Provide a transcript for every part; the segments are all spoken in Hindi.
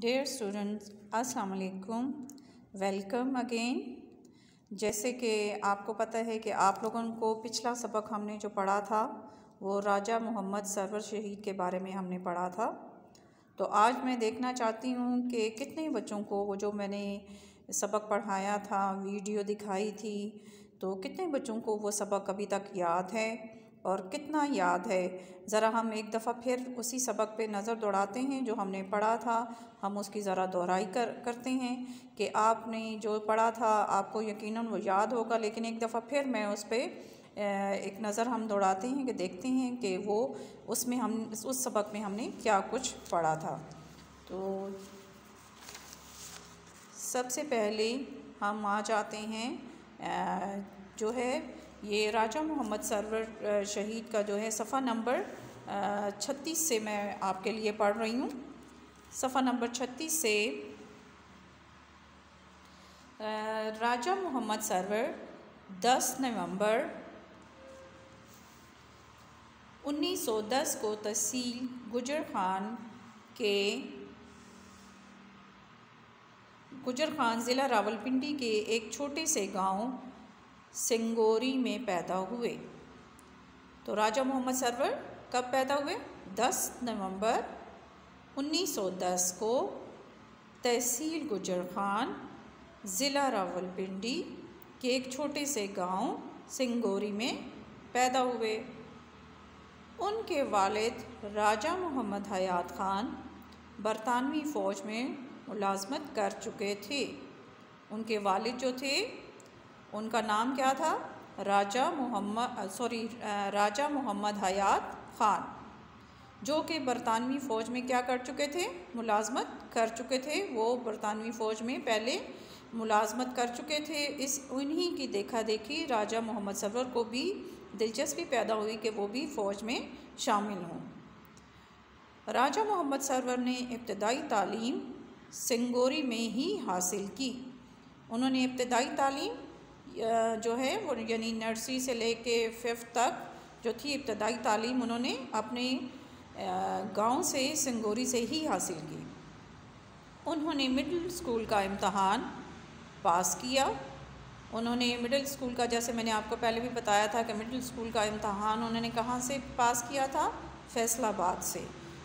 डियर स्टूडेंट्स, अस्सलाम वालेकुम। Welcome again. जैसे कि आपको पता है कि आप लोगों को पिछला सबक हमने जो पढ़ा था वो राजा मोहम्मद सरवर शहीद के बारे में हमने पढ़ा था। तो आज मैं देखना चाहती हूँ कि कितने बच्चों को वो जो मैंने सबक पढ़ाया था, वीडियो दिखाई थी, तो कितने बच्चों को वो सबक अभी तक याद है और कितना याद है। ज़रा हम एक दफ़ा फिर उसी सबक पे नज़र दौड़ाते हैं जो हमने पढ़ा था। हम उसकी ज़रा दोहराई करते हैं कि आपने जो पढ़ा था आपको यकीनन वो याद होगा, लेकिन एक दफ़ा फिर मैं उस पर एक नज़र हम दौड़ाते हैं कि देखते हैं कि वो उसमें हम उस सबक में हमने क्या कुछ पढ़ा था। तो सबसे पहले हम आ जाते हैं जो है ये राजा मोहम्मद सरवर शहीद का जो है सफ़ा नंबर 36 से मैं आपके लिए पढ़ रही हूँ। सफ़ा नंबर 36 से राजा मोहम्मद सरवर 10 नवंबर 1910 को तहसील गुजर खान ज़िला रावलपिंडी के एक छोटे से गांव सिंगोरी में पैदा हुए। तो राजा मोहम्मद सरवर कब पैदा हुए? 10 नवंबर 1910 को तहसील गुजर खान ज़िला रावलपिंडी के एक छोटे से गांव सिंगोरी में पैदा हुए। उनके वालिद राजा मोहम्मद हयात खान बरतानवी फ़ौज में मुलाजमत कर चुके थे। उनके वालिद जो थे उनका नाम क्या था? राजा मोहम्मद हयात ख़ान, जो कि बरतानवी फ़ौज में क्या कर चुके थे? मुलाजमत कर चुके थे। वो बरतानवी फ़ौज में पहले मुलाजमत कर चुके थे। उन्हीं की देखा देखी राजा मोहम्मद सरवर को भी दिलचस्पी पैदा हुई कि वो भी फ़ौज में शामिल हों। राजा मोहम्मद सरवर ने इब्तदाई तालीम सिंगोरी में ही हासिल की। उन्होंने इब्तदाई तालीम जो है वो यानी नर्सरी से लेके 5th तक जो थी इब्तदाई तालीम उन्होंने अपने गांव से सिंगोरी से ही हासिल की। उन्होंने मिडिल स्कूल का इम्तहान पास किया। उन्होंने मिडिल स्कूल का, जैसे मैंने आपको पहले भी बताया था कि मिडिल स्कूल का इम्तहान उन्होंने कहाँ से पास किया था? फैसलाबाद से।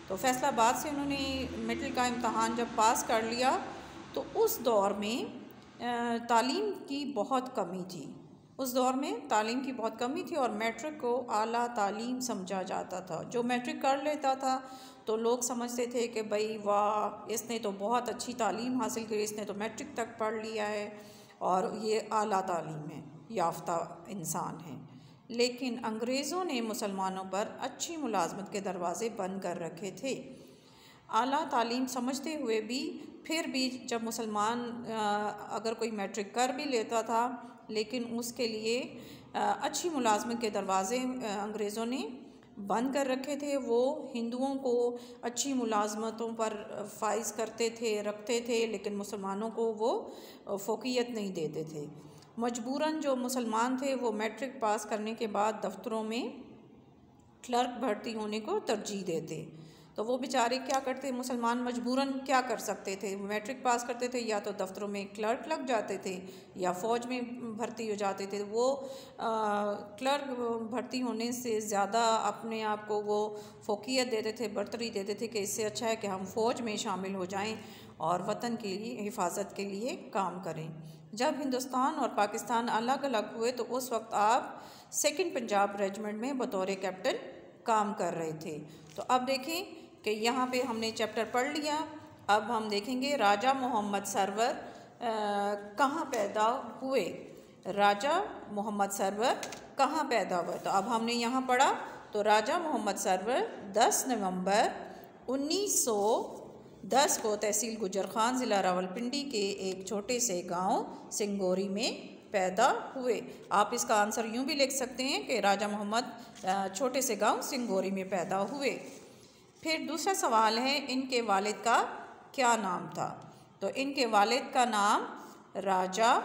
तो फैसलाबाद से उन्होंने मिडिल का इम्तहान जब पास कर लिया तो उस दौर में तालीम की बहुत कमी थी। उस दौर में तालीम की बहुत कमी थी और मैट्रिक को आला तालीम समझा जाता था। जो मैट्रिक कर लेता था तो लोग समझते थे कि भाई वाह, इसने तो बहुत अच्छी तालीम हासिल की, इसने तो मैट्रिक तक पढ़ लिया है और ये आला तालीम है, याफ्ता इंसान है। लेकिन अंग्रेज़ों ने मुसलमानों पर अच्छी मुलाजमत के दरवाज़े बंद कर रखे थे। आला तालीम समझते हुए भी फिर भी जब मुसलमान अगर कोई मैट्रिक कर भी लेता था लेकिन उसके लिए अच्छी मुलाजमत के दरवाज़े अंग्रेज़ों ने बंद कर रखे थे। वो हिंदुओं को अच्छी मुलाजमतों पर फाइज करते थे, रखते थे, लेकिन मुसलमानों को वो फ़ोक़ियत नहीं देते थे। मजबूरन जो मुसलमान थे वो मैट्रिक पास करने के बाद दफ्तरों में क्लर्क भर्ती होने को तरजीह देते। तो वो बेचारे क्या करते? मुसलमान मजबूरन क्या कर सकते थे? मैट्रिक पास करते थे, या तो दफ्तरों में क्लर्क लग जाते थे या फ़ौज में भर्ती हो जाते थे। वो क्लर्क भर्ती होने से ज़्यादा अपने आप को वो फ़ोक़ियत देते थे, बरतरी देते थे कि इससे अच्छा है कि हम फ़ौज में शामिल हो जाएं और वतन के लिए हिफाजत के लिए काम करें। जब हिंदुस्तान और पाकिस्तान अलग अलग हुए तो उस वक्त आप 2nd पंजाब रेजिमेंट में बतौर कैप्टन काम कर रहे थे। तो अब देखें कि यहाँ पे हमने चैप्टर पढ़ लिया। अब हम देखेंगे राजा मोहम्मद सरवर कहाँ पैदा हुए। राजा मोहम्मद सरवर कहाँ पैदा हुए? तो अब हमने यहाँ पढ़ा तो राजा मोहम्मद सरवर 10 नवंबर 1910 को तहसील गुजर खान ज़िला रावलपिंडी के एक छोटे से गांव सिंगोरी में पैदा हुए। आप इसका आंसर यूँ भी लिख सकते हैं कि राजा मोहम्मद छोटे से गांव सिंगोरी में पैदा हुए। फिर दूसरा सवाल है, इनके वालिद का क्या नाम था? तो इनके वालिद का नाम राजा,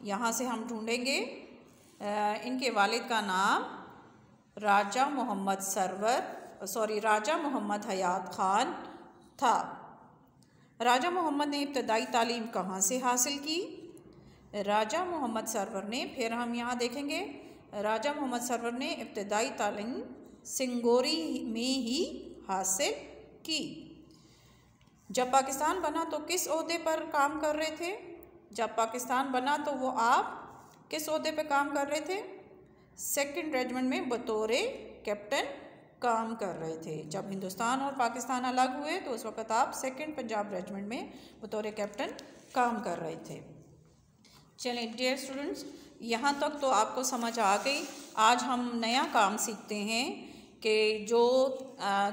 यहाँ से हम ढूँढेंगे, इनके वालिद का नाम राजा मोहम्मद हयात ख़ान था। राजा मोहम्मद ने इब्तदाई तालीम कहाँ से हासिल की? राजा मोहम्मद सरवर ने, फिर हम यहाँ देखेंगे, राजा मोहम्मद सरवर ने इब्तदाई तालीम सिंगोरी में ही हासिल की। जब पाकिस्तान बना तो किस ओहदे पर काम कर रहे थे? जब पाकिस्तान बना तो वो आप किस ओहदे पर काम कर रहे थे? 2nd रेजिमेंट में बतौर कैप्टन काम कर रहे थे। जब हिंदुस्तान और पाकिस्तान अलग हुए तो उस वक़्त आप 2nd पंजाब रेजिमेंट में बतौर कैप्टन काम कर रहे थे। चलें डियर स्टूडेंट्स, यहाँ तक तो आपको समझ आ गई। आज हम नया काम सीखते हैं कि जो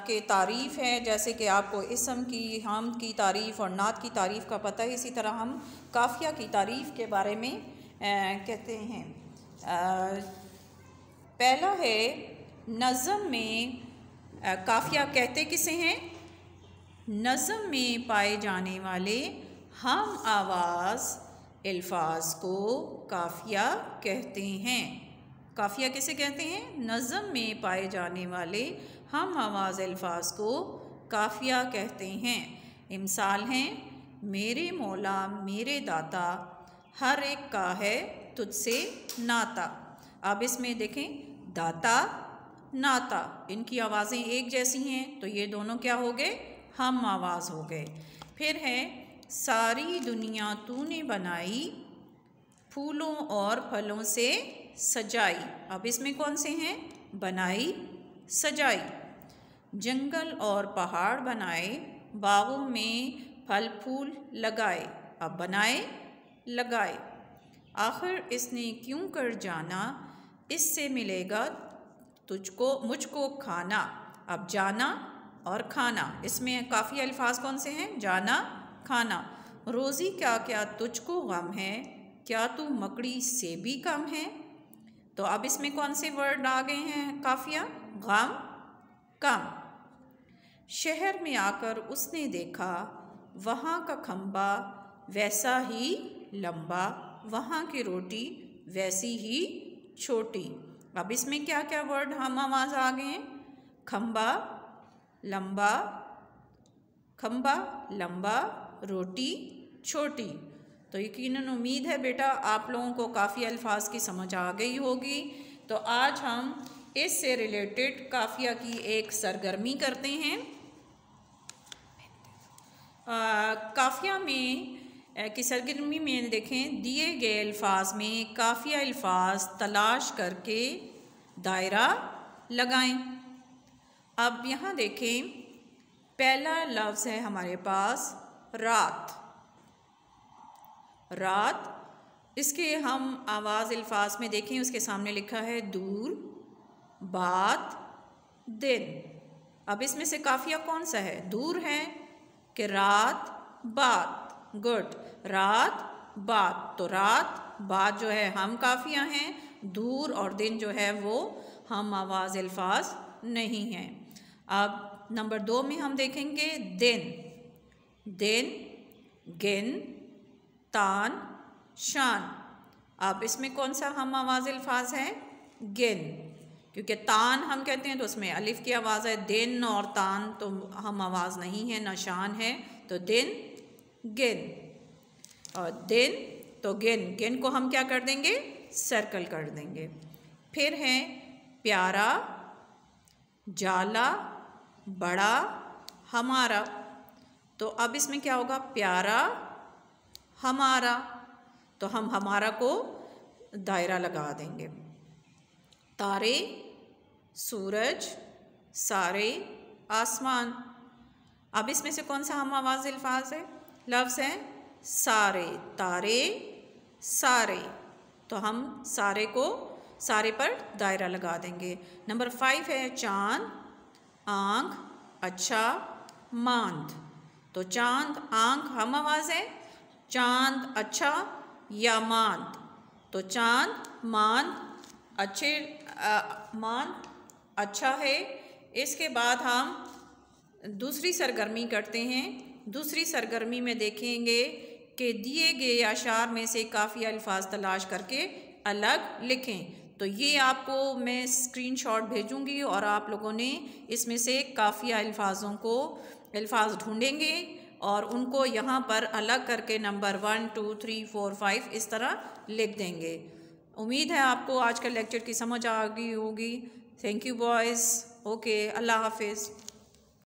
के तारीफ़ है, जैसे कि आपको इसम की, हम की तारीफ़ और नात की तारीफ़ का पता है, इसी तरह हम काफ़िया की तारीफ़ के बारे में कहते हैं। पहला है नज़म में काफ़िया कहते किसे हैं? नज़म में पाए जाने वाले हम आवाज़ अल्फाज को काफ़िया कहते हैं। काफ़िया किसे कहते हैं? नज़म में पाए जाने वाले हम आवाज़ अल्फाज को काफ़िया कहते हैं। मिसाल हैं, मेरे मौला मेरे दाता, हर एक का है तुझसे नाता। अब इसमें देखें, दाता नाता, इनकी आवाज़ें एक जैसी हैं तो ये दोनों क्या हो गए? हम आवाज़ हो गए। फिर है सारी दुनिया तूने बनाई, फूलों और फलों से सजाई। अब इसमें कौन से हैं? बनाई, सजाई। जंगल और पहाड़ बनाए, बागों में फल फूल लगाए। अब बनाए, लगाए। आखिर इसने क्यों कर जाना, इससे मिलेगा तुझको मुझको खाना। अब जाना और खाना, इसमें काफ़ी अल्फाज कौन से हैं? जाना, खाना। रोज़ी क्या क्या तुझको गम है, क्या तू मकड़ी से भी कम है। तो अब इसमें कौन से वर्ड आ गए हैं काफ़िया? गम, कम। शहर में आकर उसने देखा, वहाँ का खंबा वैसा ही लंबा, वहाँ की रोटी वैसी ही छोटी। अब इसमें क्या क्या वर्ड हम आवाज़ आ गए हैं? खंबा, लंबा, खंबा, लंबा, रोटी, छोटी। तो यकीनन उम्मीद है बेटा आप लोगों को काफ़ी अल्फाज की समझ आ गई होगी। तो आज हम इससे रिलेटेड काफ़िया की एक सरगर्मी करते हैं। काफ़िया में की सरगर्मी में देखें, दिए गए अल्फाज में काफ़िया अल्फाज तलाश करके दायरा लगाएं। अब यहाँ देखें, पहला लफ्ज़ है हमारे पास रात। रात, इसके हम आवाज़ अल्फाज में देखें, उसके सामने लिखा है दूर, बात, दिन। अब इसमें से काफ़िया कौन सा है? दूर है कि रात, बात। गुड, रात, बात। तो रात, बात जो है हम काफ़िया हैं, दूर और दिन जो है वो हम आवाज़ अल्फाज नहीं हैं। अब नंबर 2 में हम देखेंगे दिन। दिन, गिन, तान, शान। अब इसमें कौन सा हम आवाज़ अल्फाज है? गिन, क्योंकि तान हम कहते हैं तो उसमें अलिफ की आवाज़ है। दिन और तान तो हम आवाज़ नहीं है, ना शान है। तो दिन, गिन। और दिन तो गिन, गिन को हम क्या कर देंगे? सर्कल कर देंगे। फिर है प्यारा, जाला, बड़ा, हमारा। तो अब इसमें क्या होगा? प्यारा, हमारा। तो हम हमारा को दायरा लगा देंगे। तारे, सूरज, सारे, आसमान। अब इसमें से कौन सा हम आवाज़ अल्फाज है? लफ्ज़ है सारे। तारे, सारे। तो हम सारे को, सारे पर दायरा लगा देंगे। नंबर 5 है चाँद, आँख, अच्छा, मांद। तो चाँद, आँख हम आवाज़ है, चाँद, अच्छा या मांद। तो चाँद, मांद, अच्छे, मांद अच्छा है। इसके बाद हम दूसरी सरगर्मी करते हैं। दूसरी सरगर्मी में देखेंगे कि दिए गए अशार में से काफ़ी अल्फाज तलाश करके अलग लिखें। तो ये आपको मैं स्क्रीनशॉट भेजूंगी और आप लोगों ने इसमें से काफ़ी अल्फाजों को, अल्फाज ढूंढेंगे और उनको यहाँ पर अलग करके नंबर 1 2 3 4 5 इस तरह लिख देंगे। उम्मीद है आपको आज का लेक्चर की समझ आ गई होगी। Thank you boys. ओके, अल्लाह हाफिज़।